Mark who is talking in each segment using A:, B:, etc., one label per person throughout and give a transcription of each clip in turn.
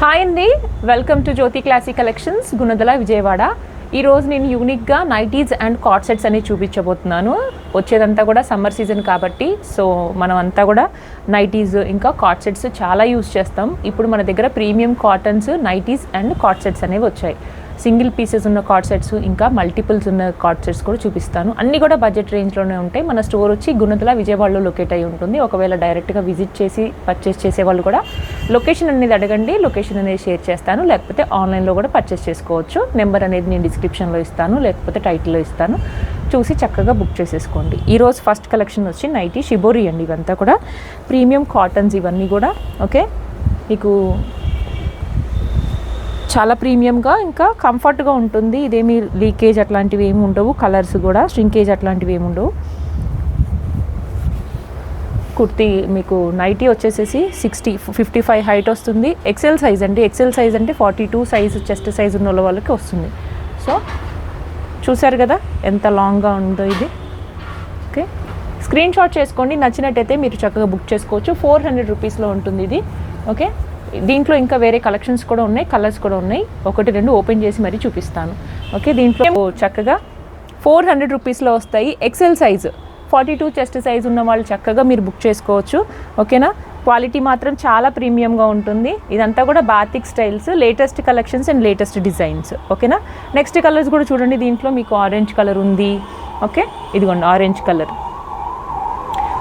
A: Hi అండి, welcome to Jyothi classy collections, Gunadala, Vijayawada. ఈరోజు నేను యూనిక్గా నైటీస్ అండ్ కార్డ్ సెట్స్ అనేవి చూపించబోతున్నాను. వచ్చేదంతా కూడా సమ్మర్ సీజన్ కాబట్టి మనం అంతా కూడా నైటీస్ ఇంకా కార్డ్ సెట్స్ చాలా యూజ్ చేస్తాం. ఇప్పుడు మన దగ్గర premium cottons nighties and card sets అనేవి వచ్చాయి. సింగిల్ పీసెస్ ఉన్న కార్డ్ సెట్స్ ఇంకా మల్టిపుల్స్ ఉన్న కార్డ్ సెట్స్ కూడా చూపిస్తాను. అన్నీ కూడా బడ్జెట్ రేంజ్లోనే ఉంటాయి. మన స్టోర్ వచ్చి గుణదల, విజయవాడలో లొకేట్ అయి ఉంటుంది. ఒకవేళ డైరెక్ట్గా విజిట్ చేసి పర్చేస్ చేసే వాళ్ళు కూడా లొకేషన్ అనేది అడగండి, లొకేషన్ అనేది షేర్ చేస్తాను. లేకపోతే ఆన్లైన్లో కూడా పర్చేస్ చేసుకోవచ్చు. నెంబర్ అనేది నేను డిస్క్రిప్షన్లో ఇస్తాను, లేకపోతే టైటిల్లో ఇస్తాను. చూసి చక్కగా బుక్ చేసేసుకోండి. ఈరోజు ఫస్ట్ కలెక్షన్ వచ్చి నైటీ షిబోరి అండి. ఇవంతా కూడా ప్రీమియం కాటన్స్ ఇవన్నీ కూడా. ఓకే, మీకు చాలా ప్రీమియంగా ఇంకా కంఫర్ట్గా ఉంటుంది. ఇదేమి లీకేజ్ అట్లాంటివి ఏమి ఉండవు. కలర్స్ కూడా ష్రింకేజ్ అట్లాంటివి ఏమి ఉండవు. కుర్తీ మీకు నైటీ వచ్చేసేసి 55 హైట్ వస్తుంది. ఎక్సెల్ సైజ్ అండి. ఎక్సెల్ సైజ్ అంటే 42 సైజ్ చెస్ట్ సైజ్ ఉన్న వాళ్ళకి వస్తుంది. సో చూసారు కదా ఎంత లాంగ్గా ఉందో ఇది. ఓకే, స్క్రీన్ షాట్ చేసుకోండి. నచ్చినట్టయితే మీరు చక్కగా బుక్ చేసుకోవచ్చు. 400 రూపీస్లో ఉంటుంది ఇది. ఓకే, దీంట్లో ఇంకా వేరే కలెక్షన్స్ కూడా ఉన్నాయి, కలర్స్ కూడా ఉన్నాయి. 1-2 ఓపెన్ చేసి మరీ చూపిస్తాను. ఓకే, దీంట్లో చక్కగా 400 రూపీస్లో వస్తాయి. ఎక్సెల్ సైజు 42 చెస్ట్ సైజ్ ఉన్న వాళ్ళు చక్కగా మీరు బుక్ చేసుకోవచ్చు. ఓకేనా, క్వాలిటీ మాత్రం చాలా ప్రీమియంగా ఉంటుంది. ఇదంతా కూడా batik styles, latest collections and latest designs. ఓకేనా, నెక్స్ట్ కలర్స్ కూడా చూడండి. దీంట్లో మీకు ఆరెంజ్ కలర్ ఉంది. ఓకే, ఇదిగోండి ఆరెంజ్ కలర్.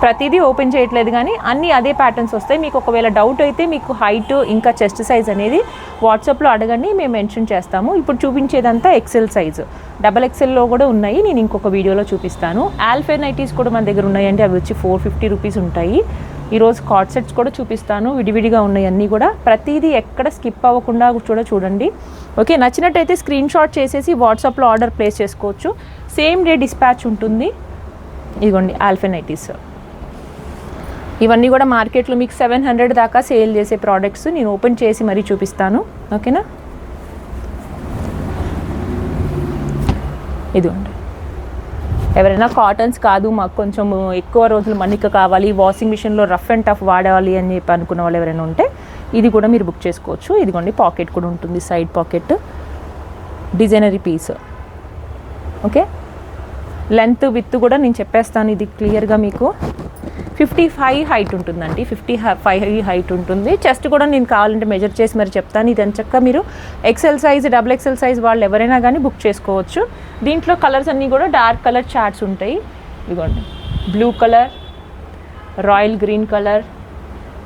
A: ప్రతిదీ ఓపెన్ చేయట్లేదు కానీ అన్నీ అదే ప్యాటర్న్స్ వస్తాయి. మీకు ఒకవేళ డౌట్ అయితే మీకు హైట్ ఇంకా చెస్ట్ సైజ్ అనేది వాట్సాప్లో అడగండి, మేము మెన్షన్ చేస్తాము. ఇప్పుడు చూపించేదంతా ఎక్సెల్ సైజు. XXL కూడా ఉన్నాయి, నేను ఇంకొక వీడియోలో చూపిస్తాను. ఆల్ఫే నైటీస్ కూడా మన దగ్గర ఉన్నాయండి. అవి వచ్చి 450 రూపీస్ ఉంటాయి. ఈరోజు కార్డ్ సెట్స్ కూడా చూపిస్తాను, విడివిడిగా ఉన్నాయి అన్నీ కూడా. ప్రతిదీ ఎక్కడ స్కిప్ అవ్వకుండా కూడా చూడండి. ఓకే, నచ్చినట్టయితే స్క్రీన్ షాట్ చేసేసి వాట్సాప్లో ఆర్డర్ ప్లేస్ చేసుకోవచ్చు. సేమ్ డే డిస్పాచ్ ఉంటుంది. ఇదిగోండి ఆల్ఫే నైటీస్. ఇవన్నీ కూడా మార్కెట్లో మీకు 700 దాకా సేల్ చేసే ప్రోడక్ట్స్. నేను ఓపెన్ చేసి మరీ చూపిస్తాను. ఓకేనా, ఇదిగోండి. ఎవరైనా కాటన్స్ కాదు, మాకు కొంచెం ఎక్కువ రోజులు మన్నిక కావాలి, వాషింగ్ మిషన్లో రఫ్ అండ్ టఫ్ వాడాలి అని చెప్పి అనుకున్న వాళ్ళు ఎవరైనా ఉంటే ఇది కూడా మీరు బుక్ చేసుకోవచ్చు. ఇదిగోండి పాకెట్ కూడా ఉంటుంది, సైడ్ పాకెట్, డిజైనరీ పీస్. ఓకే, లెంత్ విత్ కూడా నేను చెప్పేస్తాను. ఇది క్లియర్గా మీకు 55 హైట్ ఉంటుందండి. 55 హైట్ ఉంటుంది. చెస్ట్ కూడా నేను కావాలంటే మెజర్ చేసి మరి చెప్తాను. ఇది ఎంచక్క మీరు ఎక్సెల్ సైజ్, XXL సైజ్ వాళ్ళు ఎవరైనా కానీ బుక్ చేసుకోవచ్చు. దీంట్లో కలర్స్ అన్నీ కూడా డార్క్ కలర్ చార్ట్స్ ఉంటాయి. ఇదిగోండి blue colour, royal green colour,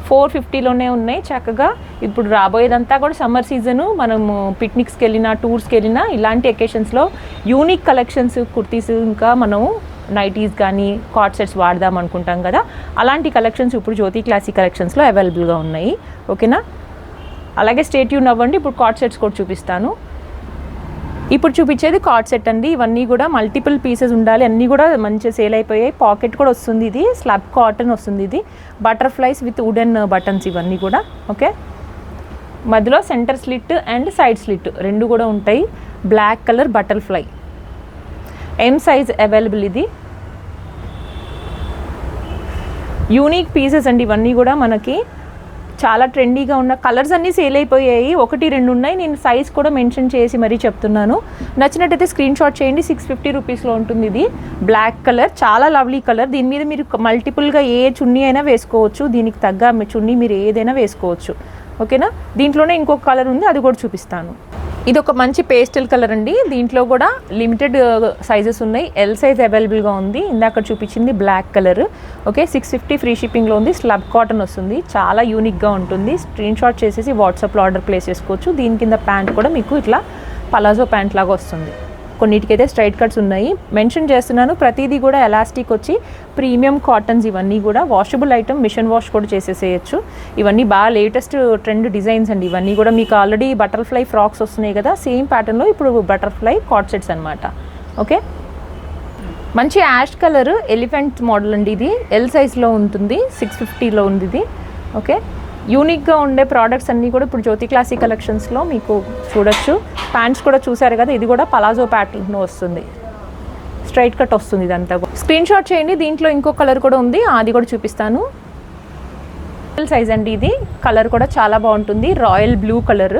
A: 450లోనే ఉన్నాయి. చక్కగా ఇప్పుడు రాబోయేదంతా కూడా సమ్మర్ సీజను. మనము పిక్నిక్స్కి వెళ్ళినా, టూర్స్కి వెళ్ళినా ఇలాంటి ఎకేషన్స్లో యూనిక్ కలెక్షన్స్, కుర్తీస్, ఇంకా మనము నైటీస్ కానీ కార్డ్ సెట్స్ వాడదాం అనుకుంటాం కదా, అలాంటి కలెక్షన్స్ ఇప్పుడు జ్యోతి క్లాసీ కలెక్షన్స్లో అవైలబుల్గా ఉన్నాయి. ఓకేనా, అలాగే స్టే ట్యూన్ అవ్వండి. ఇప్పుడు కార్డ్ సెట్స్ కూడా చూపిస్తాను. ఇప్పుడు చూపించేది కార్డ్ సెట్ అండి. ఇవన్నీ కూడా మల్టిపుల్ పీసెస్ ఉండాలి. అన్నీ కూడా మంచిగా సేల్ అయిపోయాయి. పాకెట్ కూడా వస్తుంది. ఇది స్లబ్ కాటన్ వస్తుంది. ఇది బటర్ఫ్లైస్ విత్ వుడెన్ బటన్స్ ఇవన్నీ కూడా. ఓకే, మధ్యలో centre slit and side slit రెండు కూడా ఉంటాయి. Black colour butterfly, M size available. ఇది యూనిక్ పీసెస్ అండి. ఇవన్నీ కూడా మనకి చాలా ట్రెండీగా ఉన్న కలర్స్ అన్నీ సేల్ అయిపోయాయి. 1-2 ఉన్నాయి. నేను సైజ్ కూడా మెన్షన్ చేసి మరీ చెప్తున్నాను. నచ్చినట్టయితే స్క్రీన్ షాట్ చేయండి. 650 రూపీస్లో ఉంటుంది. ఇది బ్లాక్ కలర్, చాలా లవ్లీ కలర్. దీని మీద మీరు మల్టిపుల్గా ఏ చున్నీ అయినా వేసుకోవచ్చు. దీనికి తగ్గ చున్నీ మీరు ఏదైనా వేసుకోవచ్చు. ఓకేనా, దీంట్లోనే ఇంకొక కలర్ ఉంది, అది కూడా చూపిస్తాను. ఇది ఒక మంచి పేస్టల్ కలర్ అండి. దీంట్లో కూడా లిమిటెడ్ సైజెస్ ఉన్నాయి. L సైజ్ అవైలబుల్గా ఉంది. ఇందాక చూపించింది బ్లాక్ కలర్. ఓకే, 650 ఫ్రీ షిప్పింగ్లో ఉంది. స్లబ్ కాటన్ వస్తుంది. చాలా యూనిక్గా ఉంటుంది. స్క్రీన్ షాట్ చేసేసి వాట్సాప్లో ఆర్డర్ ప్లేస్ చేసుకోవచ్చు. దీని కింద ప్యాంట్ కూడా మీకు ఇట్లా పలాజో ప్యాంట్ లాగా వస్తుంది. కొన్నిటికైతే స్ట్రైట్ కట్స్ ఉన్నాయి. మెన్షన్ చేస్తున్నాను, ప్రతిదీ కూడా ఎలాస్టిక్ వచ్చి ప్రీమియం కాటన్స్. ఇవన్నీ కూడా వాషబుల్ ఐటమ్, మిషన్ వాష్ కూడా చేసేసేయచ్చు. ఇవన్నీ బాగా లేటెస్ట్ ట్రెండ్ డిజైన్స్ అండి. ఇవన్నీ కూడా మీకు ఆల్రెడీ బటర్ఫ్లై ఫ్రాక్స్ వస్తున్నాయి కదా, సేమ్ ప్యాటర్న్లో ఇప్పుడు బటర్ఫ్లై కార్డ్ సెట్స్ అనమాట. ఓకే, మంచి యాష్ కలర్ ఎలిఫెంట్ మోడల్ అండి. ఇది L సైజ్లో ఉంటుంది. 650లో ఉంది ఇది. ఓకే, యూనిక్గా ఉండే ప్రోడక్ట్స్ అన్నీ కూడా ఇప్పుడు జ్యోతి క్లాసీ కలెక్షన్స్లో మీకు చూడొచ్చు. ప్యాంట్స్ కూడా చూసారు కదా, ఇది కూడా పలాజో ప్యాటర్న్లో వస్తుంది. స్ట్రైట్ కట్ వస్తుంది ఇదంతా. స్క్రీన్ షాట్ చేయండి. దీంట్లో ఇంకో కలర్ కూడా ఉంది, అది కూడా చూపిస్తాను. సైజ్ అండి ఇది. కలర్ కూడా చాలా బాగుంటుంది, రాయల్ బ్లూ కలర్.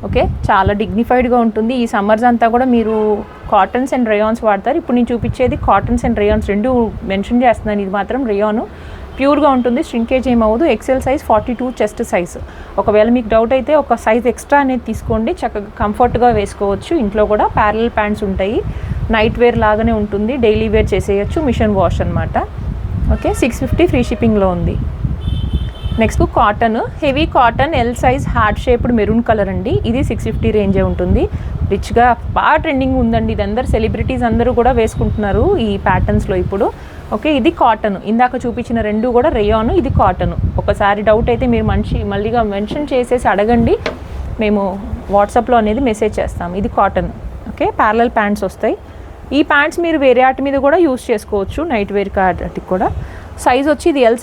A: ఓకే, చాలా డిగ్నిఫైడ్గా ఉంటుంది. ఈ సమ్మర్స్ అంతా కూడా మీరు కాటన్స్ అండ్ రేయాన్స్ వాడతారు. ఇప్పుడు నేను చూపించేది కాటన్స్ అండ్ రేయాన్స్ రెండు మెన్షన్ చేస్తున్నాను. ఇది మాత్రం రేయాను, ప్యూర్గా ఉంటుంది, స్ట్రింకేజ్ ఏమవ్వదు. XL size 42 chest size. ఒకవేళ మీకు డౌట్ అయితే ఒక సైజ్ ఎక్స్ట్రా అనేది తీసుకోండి, చక్కగా కంఫర్ట్గా వేసుకోవచ్చు. ఇంట్లో కూడా ప్యారల్ ప్యాంట్స్ ఉంటాయి, నైట్ వేర్ లాగానే ఉంటుంది, డైలీ వేర్ చేసేయచ్చు, మిషన్ వాష్ అనమాట. ఓకే, 650 ఫ్రీ షిప్పింగ్లో ఉంది. Next cotton, heavy cotton, L size, heart shaped maroon colour అండి. ఇది 650 రేంజే ఉంటుంది. రిచ్గా బాగా ట్రెండింగ్ ఉందండి. ఇది అందరు సెలబ్రిటీస్ అందరూ కూడా వేసుకుంటున్నారు ఈ ప్యాటర్న్స్లో ఇప్పుడు. ఓకే, ఇది కాటన్. ఇందాక చూపించిన రెండు కూడా రేయాన్, ఇది కాటన్. ఒకసారి డౌట్ అయితే మీరు మళ్ళీగా మెన్షన్ చేసేసి అడగండి, మేము వాట్సాప్లో అనేది మెసేజ్ చేస్తాం. ఇది కాటన్. ఓకే, ప్యారలల్ ప్యాంట్స్ వస్తాయి. ఈ ప్యాంట్స్ మీరు వేరే వాటి మీద కూడా యూస్ చేసుకోవచ్చు, నైట్ వేర్ వాటికి కూడా. సైజ్ వచ్చి ఇది ఎల్